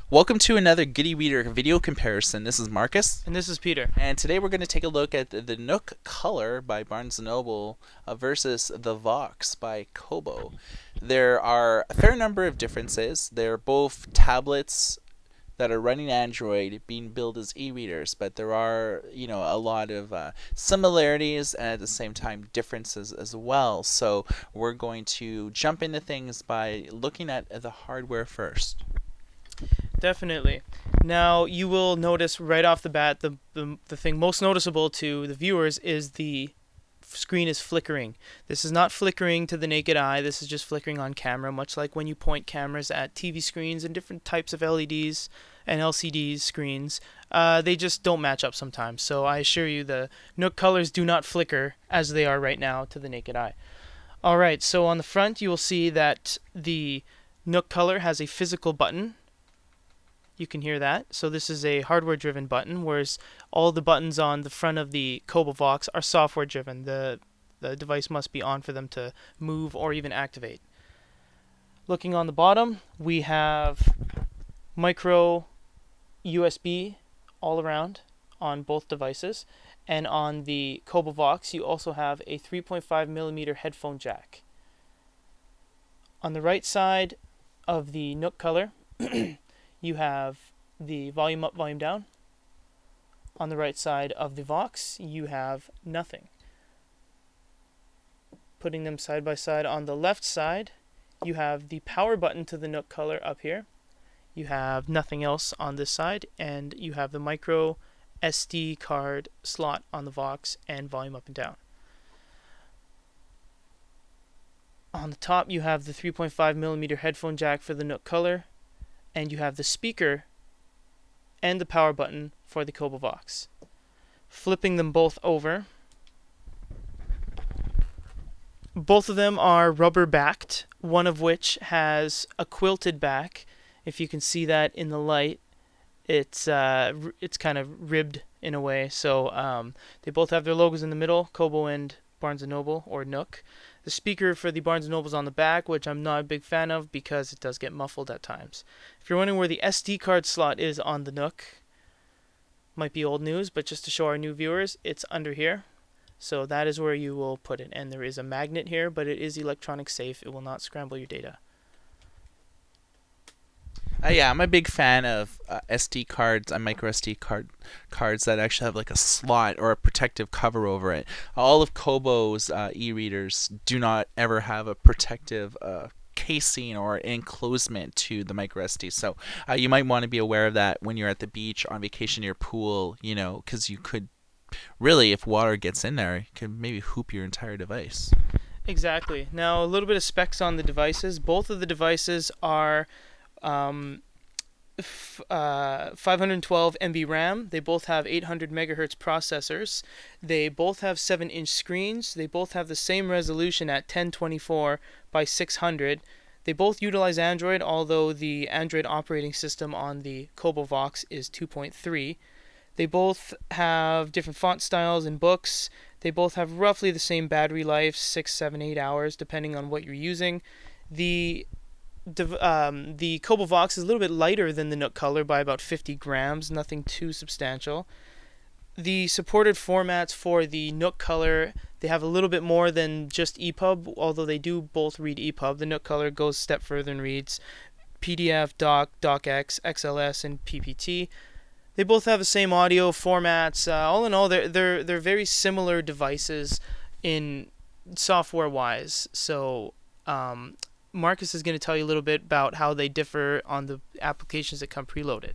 Welcome to another Goody Reader video comparison. This is Marcus. And this is Peter. And today we're going to take a look at the NooK Color by Barnes & Noble versus the Vox by Kobo. There are a fair number of differences. They're both tablets that are running Android being billed as e-readers, but there are, a lot of similarities and at the same time differences as well. So we're going to jump into things by looking at the hardware first. Definitely. Now, you will notice right off the bat, the thing most noticeable to the viewers is the screen is flickering. This is not flickering to the naked eye. This is just flickering on camera, much like when you point cameras at TV screens and different types of LEDs and LCD screens. They just don't match up sometimes. So I assure you the NooK colors do not flicker as they are right now to the naked eye. Alright, so on the front you will see that the NooK color has a physical button. You can hear that. So this is a hardware-driven button, whereas all the buttons on the front of the Kobo Vox are software-driven. The device must be on for them to move or even activate. Looking on the bottom, we have micro USB all around on both devices. And on the Kobo Vox, you also have a 3.5mm headphone jack. On the right side of the NooK color, you have the volume up, volume down. On the right side of the Vox, you have nothing. Putting them side by side, on the left side, you have the power button to the NooK color up here. You have nothing else on this side, and you have the micro SD card slot on the Vox and volume up and down. On the top, you have the 3.5mm headphone jack for the NooK color, and you have the speaker and the power button for the Kobo Vox. Flipping them both over, both of them are rubber backed, one of which has a quilted back. If you can see that in the light, it's kind of ribbed in a way. So they both have their logos in the middle, Kobo and Barnes & Noble, or NooK. The speaker for the Barnes & Noble is on the back, which I'm not a big fan of because it does get muffled at times. If you're wondering where the SD card slot is on the NooK, might be old news, but just to show our new viewers, it's under here. So that is where you will put it. And there is a magnet here, but it is electronic safe. It will not scramble your data. Yeah, I'm a big fan of SD cards and micro SD cards that actually have like a slot or a protective cover over it. All of Kobo's e-readers do not ever have a protective casing or enclosement to the micro SD. So you might want to be aware of that when you're at the beach, on vacation, your pool, because you could really, if water gets in there, you could maybe hoop your entire device. Exactly. Now, a little bit of specs on the devices. Both of the devices are 512 MB RAM. They both have 800 megahertz processors. They both have 7-inch screens. They both have the same resolution at 1024 by 600. They both utilize Android, although the Android operating system on the Kobo Vox is 2.3. They both have different font styles and books. They both have roughly the same battery life, 6, 7, 8 hours, depending on what you're using. The Kobo Vox is a little bit lighter than the NooK color by about 50 grams, nothing too substantial. The supported formats for the NooK color, they have a little bit more than just EPUB, although they do both read EPUB. The NooK color goes a step further and reads PDF, doc, docx, XLS, and PPT. They both have the same audio formats. All in all, they're very similar devices in software-wise. So Marcus is going to tell you a little bit about how they differ on the applications that come preloaded.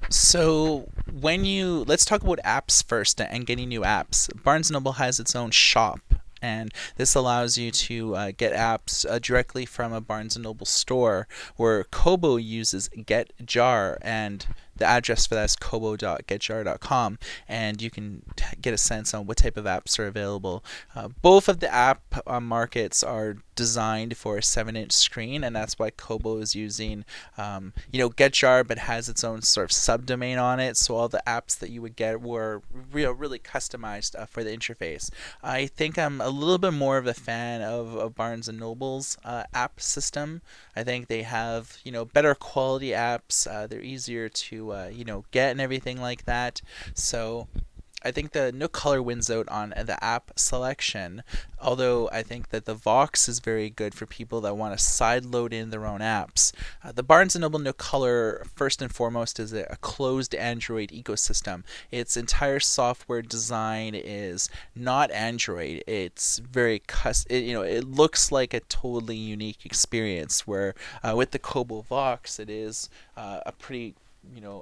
So let's talk about apps first and getting new apps. Barnes & Noble has its own shop, and this allows you to get apps directly from a Barnes & Noble store, where Kobo uses Get Jar, and the address for that is kobo.getjar.com, and you can get a sense on what type of apps are available. Both of the app markets are designed for a 7-inch screen, and that's why Kobo is using, Getjar, but has its own sort of subdomain on it. So all the apps that you would get were really customized for the interface. I think I'm a little bit more of a fan of Barnes and Noble's app system. I think they have better quality apps. They're easier to get and everything like that. So I think the NooK Color wins out on the app selection, although I think that the Vox is very good for people that want to side load in their own apps. The Barnes & Noble NooK Color, first and foremost, is a closed Android ecosystem. Its entire software design is not Android. It's very it looks like a totally unique experience, where with the Kobo Vox, it is a pretty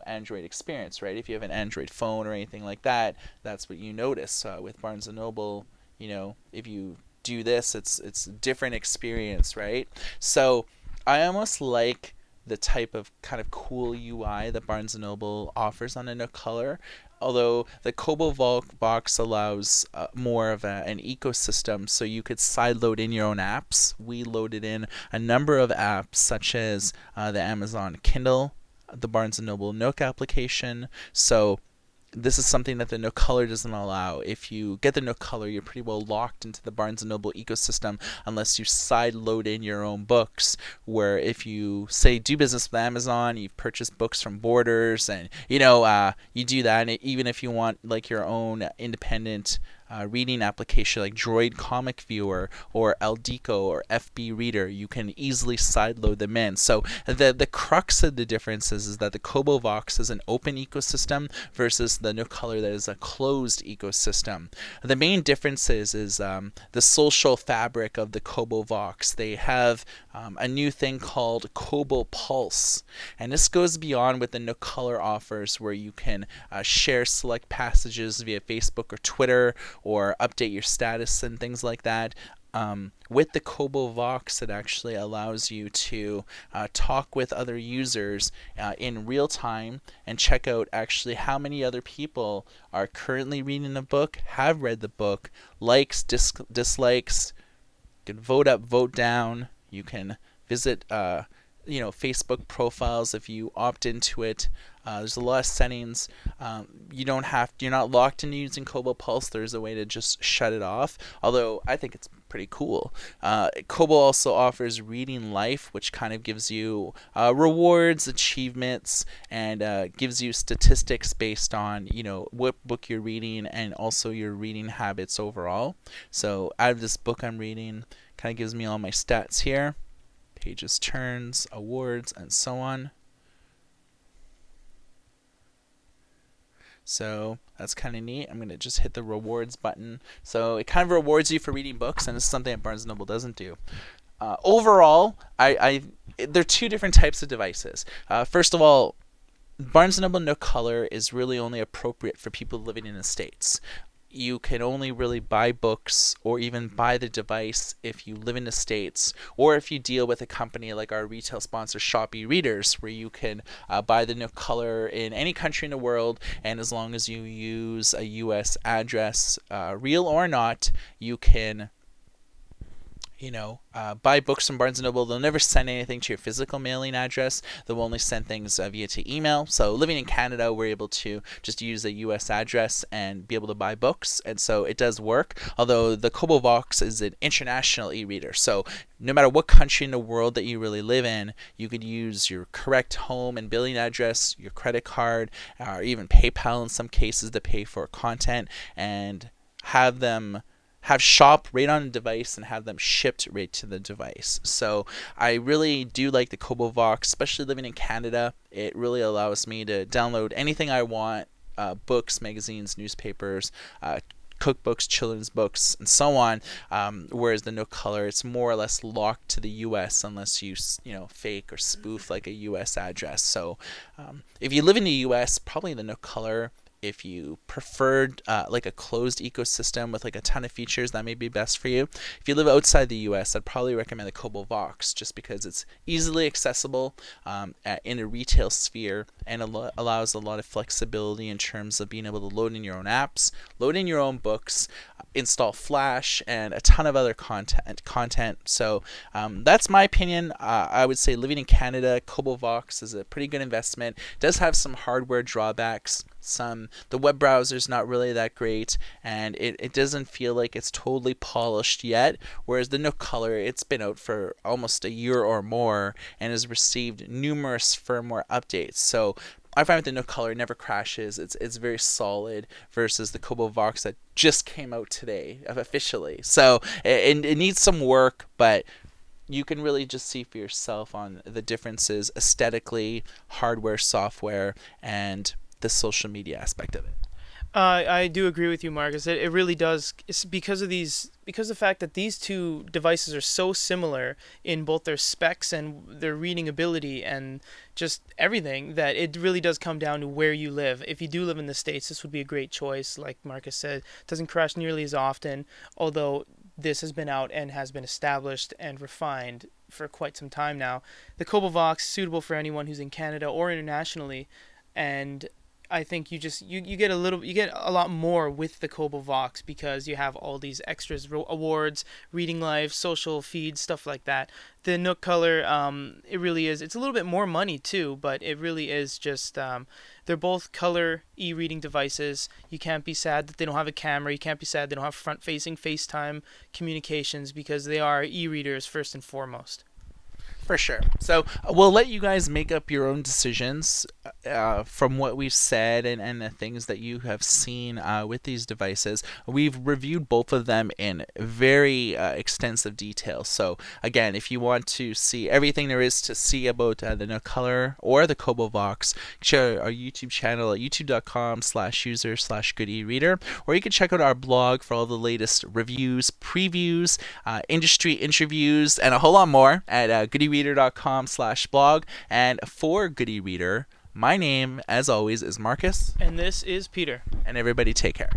Android experience, right? If you have an Android phone or anything like that, that's what you notice. With Barnes & Noble, if you do this, it's a different experience, right? So I almost like the type of kind of cool UI that Barnes & Noble offers on a NooK Color, although the Kobo Vox allows more of an ecosystem, so you could sideload in your own apps. We loaded in a number of apps, such as the Amazon Kindle, the Barnes & Noble NooK application. So this is something that the NooK Color doesn't allow. If you get the NooK Color, you're pretty well locked into the Barnes & Noble ecosystem unless you side load in your own books, where if you, say, do business with Amazon, you've purchased books from Borders, and you do that, and even if you want like your own independent reading application like Droid Comic Viewer or Aldeco or FB Reader, you can easily sideload them in. So the crux of the difference is that the Kobo Vox is an open ecosystem versus the NooK Color that is a closed ecosystem. The main difference is the social fabric of the Kobo Vox. They have a new thing called Kobo Pulse, and this goes beyond what the NooK Color offers, where you can share select passages via Facebook or Twitter, or update your status and things like that. With the Kobo Vox, it actually allows you to talk with other users in real time and check out actually how many other people are currently reading the book, have read the book, likes, dislikes. You can vote up, vote down. You can visit Facebook profiles if you opt into it. There's a lot of settings. You're not locked into using Kobo Pulse. There's a way to just shut it off, although I think it's pretty cool. Kobo also offers Reading Life, which kind of gives you rewards, achievements, and gives you statistics based on what book you're reading and also your reading habits overall. So out of this book I'm reading, kind of gives me all my stats here. Pages, turns, awards, and so on. So that's kind of neat. I'm going to just hit the rewards button. So it kind of rewards you for reading books, and this is something that Barnes & Noble doesn't do. Overall, there are two different types of devices. First of all, Barnes & Noble NooK Color is really only appropriate for people living in the States. You can only really buy books or even buy the device if you live in the States, or if you deal with a company like our retail sponsor Shopee Readers, where you can buy the NooK Color in any country in the world, and as long as you use a US address, real or not, you can buy books from Barnes & Noble. They'll never send anything to your physical mailing address. They'll only send things via to email. So living in Canada, we're able to just use a US address and be able to buy books. And so it does work, although the Kobo Vox is an international e-reader. So no matter what country in the world that you really live in, you could use your correct home and billing address, your credit card, or even PayPal in some cases to pay for content, and have shop right on the device and have them shipped right to the device. So I really do like the Kobo Vox, especially living in Canada. It really allows me to download anything I want, books, magazines, newspapers, cookbooks, children's books, and so on. Whereas the NooK Color, it's more or less locked to the US unless you fake or spoof like a US address. So if you live in the US, probably the NooK Color If you preferred like a closed ecosystem with like a ton of features, that may be best for you. If you live outside the US, I'd probably recommend the Kobo Vox just because it's easily accessible in a retail sphere and allows a lot of flexibility in terms of being able to load in your own apps, load in your own books, install Flash, and a ton of other content. So that's my opinion. I would say living in Canada, Kobo Vox is a pretty good investment. It does have some hardware drawbacks. The web browser's not really that great, and it doesn't feel like it's totally polished yet, whereas the NooK Color, it's been out for almost a year or more and has received numerous firmware updates. So I find with the NooK Color, it never crashes. It's very solid versus the Kobo Vox that just came out today officially. So it needs some work, but you can really just see for yourself on the differences aesthetically, hardware, software, and the social media aspect of it. I do agree with you, Marcus. It really does. It's because of the fact that these two devices are so similar in both their specs and their reading ability and just everything, that it really does come down to where you live. If you do live in the States, this would be a great choice. Like Marcus said, it doesn't crash nearly as often, although this has been out and has been established and refined for quite some time now. The Kobo Vox, suitable for anyone who's in Canada or internationally, and I think you get a lot more with the Kobo Vox because you have all these extras, awards, reading life, social feeds, stuff like that. The NooK Color, it really is. It's a little bit more money too, but it really is just they're both color e-reading devices. You can't be sad that they don't have a camera. You can't be sad they don't have front-facing FaceTime communications because they are e-readers first and foremost. For sure. So we'll let you guys make up your own decisions from what we've said and the things that you have seen with these devices. We've reviewed both of them in very extensive detail. So again, if you want to see everything there is to see about the NooK Color or the Kobo Vox, check our YouTube channel at youtube.com/user/goodereader, or you can check out our blog for all the latest reviews, previews, industry interviews, and a whole lot more at goodereader.com/blog. And for Good eReader, my name, as always, is Marcus. And this is Peter. And everybody take care.